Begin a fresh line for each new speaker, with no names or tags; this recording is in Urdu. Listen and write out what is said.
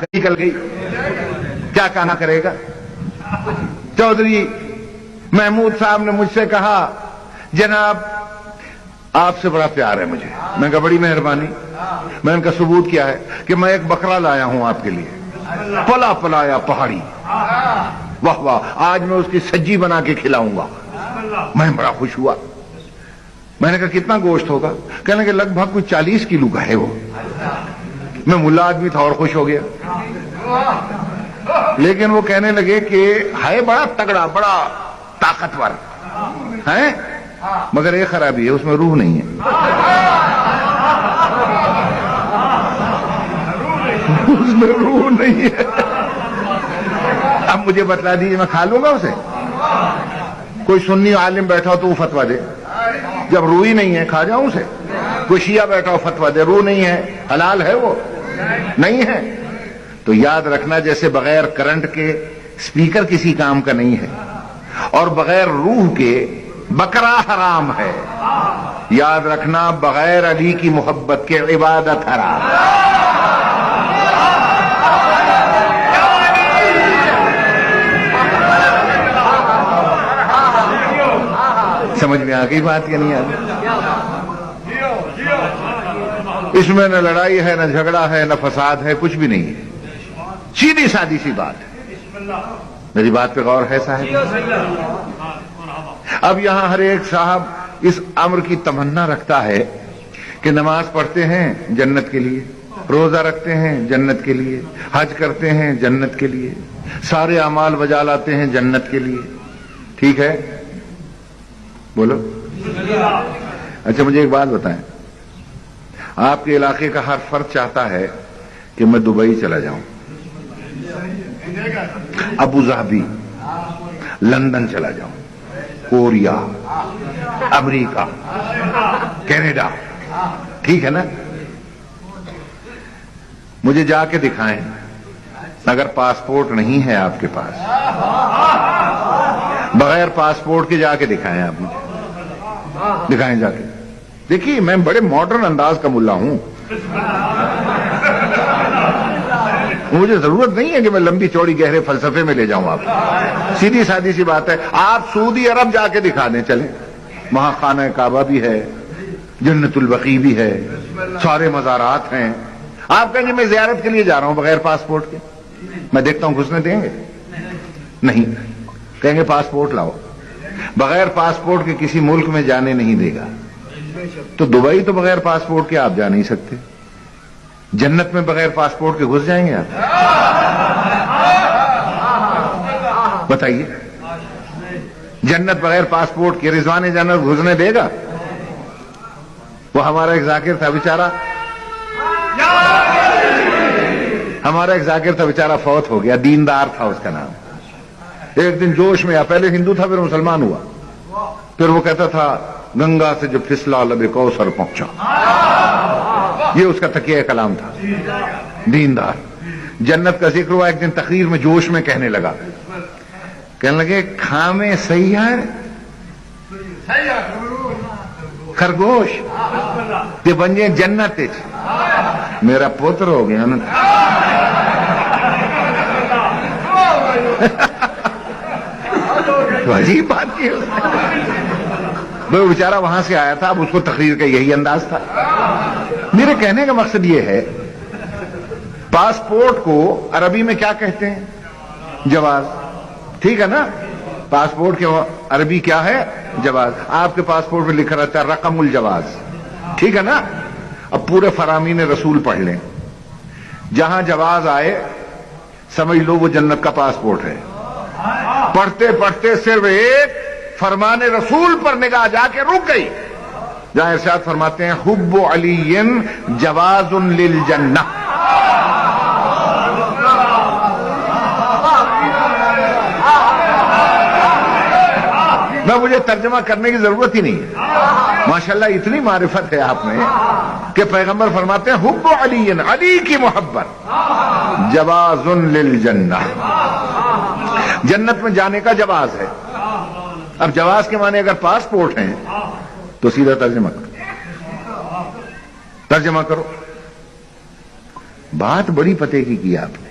نکل گئی، کیا کہنا کرے گا؟ چودھری محمود صاحب نے مجھ سے کہا جناب آپ سے بڑا پیار ہے مجھے. میں نے کہا بڑی مہربانی. میں نے کہا ثبوت کیا ہے؟ کہ میں ایک بکرا لایا ہوں آپ کے لیے، پلا پلایا پہاڑی. واہ واہ، آج میں اس کی سجی بنا کے کھلاؤں گا. میں بڑا خوش ہوا. میں نے کہا کتنا گوشت ہوگا؟ کہنے کہ لگ بھگ کوئی 40 کلو کا ہے وہ. میں ملا آدمی تھا اور خوش ہو گیا. لیکن وہ کہنے لگے کہ ہے بڑا تگڑا، بڑا طاقتور ہے، مگر ایک خرابی ہے، اس میں روح نہیں ہے. اس میں روح نہیں ہے. اب مجھے بتلا دیجیے میں کھا لوں گا اسے؟ کوئی سنی عالم بیٹھا ہو تو وہ فتوا دے، جب روح ہی نہیں ہے کھا جاؤں اسے. کوئی شیعہ بیٹھا ہو فتوا دے، روح نہیں ہے، حلال ہے وہ نہیں ہے. تو یاد رکھنا جیسے بغیر کرنٹ کے سپیکر کسی کام کا نہیں ہے، اور بغیر روح کے بکرا حرام ہے، یاد رکھنا بغیر علی کی محبت کے عبادت حرام. سمجھ میں آ گئی بات یا نہیں آ گئی؟ اس میں نہ لڑائی ہے، نہ جھگڑا ہے، نہ فساد ہے، کچھ بھی نہیں ہے. سیدھی سادی سی بات ہے. میری بات پہ غور ہے صاحب؟ اب یہاں ہر ایک صاحب اس امر کی تمنا رکھتا ہے کہ نماز پڑھتے ہیں جنت کے لیے، روزہ رکھتے ہیں جنت کے لیے، حج کرتے ہیں جنت کے لیے، سارے اعمال بجا لاتے ہیں جنت کے لیے. ٹھیک ہے، بولو. اچھا مجھے ایک بات بتائیں، آپ کے علاقے کا ہر فرد چاہتا ہے کہ میں دبئی چلا جاؤں، ابو ظہبی، لندن چلا جاؤں، کوریا، امریکہ، کینیڈا. ٹھیک ہے نا؟ مجھے جا کے دکھائیں. اگر پاسپورٹ نہیں ہے آپ کے پاس، بغیر پاسپورٹ کے جا کے دکھائیں. آپ مجھے دکھائیں جا کے. دیکھیے میں بڑے ماڈرن انداز کا ملا ہوں، مجھے ضرورت نہیں ہے کہ میں لمبی چوڑی گہرے فلسفے میں لے جاؤں. آپ سیدھی سادی سی بات ہے، آپ سعودی عرب جا کے دکھا دیں. چلیں، وہاں خانہ کعبہ بھی ہے، جنت البقیع بھی ہے، سارے مزارات ہیں. آپ کہیں گے میں زیارت کے لیے جا رہا ہوں بغیر پاسپورٹ کے، میں دیکھتا ہوں گھسنے دیں گے؟ نہیں. کہیں گے پاسپورٹ لاؤ. بغیر پاسپورٹ کے کسی ملک میں جانے نہیں دے گا. تو دبئی تو بغیر پاسپورٹ کے آپ جا نہیں سکتے. جنت میں بغیر پاسپورٹ کے گھس جائیں گے آپ؟ بتائیے، جنت بغیر پاسپورٹ کے رضوان جنت گھسنے دے گا؟ وہ ہمارا ایک ذاکر تھا بیچارہ، فوت ہو گیا. دیندار تھا، اس کا نام. ایک دن جوش میں آیا، پہلے ہندو تھا پھر مسلمان ہوا. پھر وہ کہتا تھا گنگا سے جب پھسلا لب کوثر پہنچا. یہ اس کا تکیہ کلام تھا. دیندار. جنت کا ذکر ہوا، ایک دن تقریر میں جوش میں کہنے لگا، کہنے لگے کھامے سیار خرگوش تے بنجے جنت. میرا پوتر ہو گیا نا. عجیب بات کی. وہ بیچارہ وہاں سے آیا تھا، اب اس کو تقریر کا یہی انداز تھا. میرے کہنے کا مقصد یہ ہے، پاسپورٹ کو عربی میں کیا کہتے ہیں؟ جواز. ٹھیک ہے نا؟ پاسپورٹ کے عربی کیا ہے؟ جواز. آپ کے پاسپورٹ میں لکھا رہتا ہے رقم الجواز. ٹھیک ہے نا؟ اب پورے فرامین رسول پڑھ لیں، جہاں جواز آئے سمجھ لو وہ جنت کا پاسپورٹ ہے. پڑھتے پڑھتے صرف ایک فرمان رسول پر نگاہ جا کے رک گئی، جہاں ارشاد فرماتے ہیں حب علی جواز للجنہ. میں مجھے ترجمہ کرنے کی ضرورت ہی نہیں ہے. ماشاءاللہ اتنی معرفت ہے آپ میں کہ پیغمبر فرماتے ہیں حب علی، علی کی محبت جواز للجنہ، جنت میں جانے کا جواز ہے. اب جواز کے معنی اگر پاسپورٹ ہیں تو سیدھا ترجمہ کرو. بات بڑی پتے کی آپ نے.